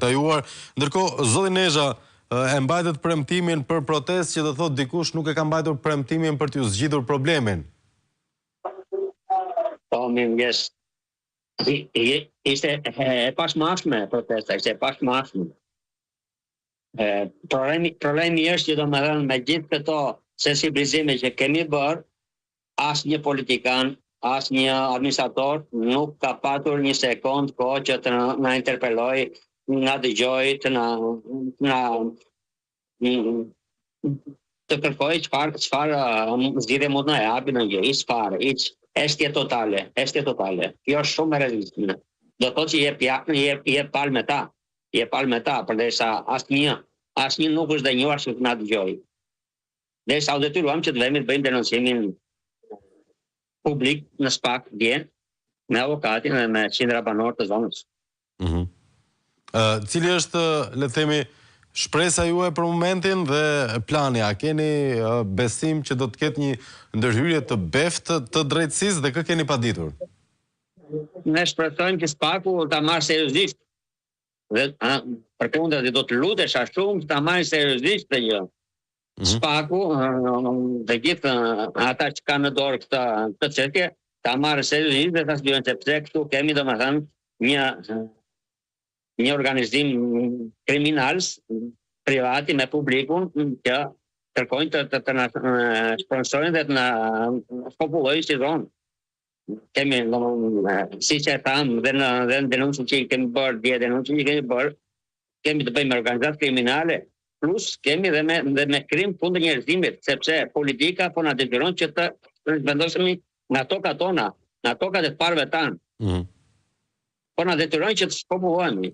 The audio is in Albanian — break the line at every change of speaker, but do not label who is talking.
tajuar. Ndërkohë, zoti Nezha e mbajtet premtimin për protestë që do thotë dikush nuk e ka mbajtur premtimin për t'ju zgjidhur problemin.
Po, mirëmëngjes. Ishte e pashmashme protesta, ishte e pashmashme. Problemi është që domethënë me gjithë këto sensibilizime që kemi bërë, asnjë politikan, asnjë administrator nuk ka patur një sekond kohë që të na interpeloj, na dëgjoj, të kërkoj çfarë zgjidhje mund na japi në gjë, çfarë, Eshtje totale. Kjo është shumë e rrezikshme. Do thotë që jep palë me ta, përderisa asnjë nuk është dënjuar që të na dëgjojë. Derisa u detyruam që të vemi të bëjmë denoncimin publik në SPAK dje me avokatin dhe me qindra banor të zonës.
Cili është, le të themi, shpresa juaj për momentin dhe plani? A keni besim që do të ketë një ndërhyrje të beftë të drejtësisë dhe kë keni paditur?
Ne shpresojmë që SPAK-u ta marrë seriozisht. Dhe përkundër do të lutesha shumë ta marrë seriozisht këtë gjë. SPAK-u dhe gjithë ata që kanë në dorë këtë çështje ta marrë seriozisht dhe ta zgjidhin, sepse këtu kemi domethënë një organizim kriminal privati me publikun që kërkojnë të na sponsorin dhe të na popullojnë si zonë. Kemi, siç e tham, dhe në denuncën që kemi bërë, kemi të bëjmë me organizatë kriminale, plus kemi dhe me krim kundër njerëzimit, sepse politika po na detyron që të vendosemi nga tokat tona, nga tokat e të parëve tanë. Po na detyrojnë që të spopullohemi.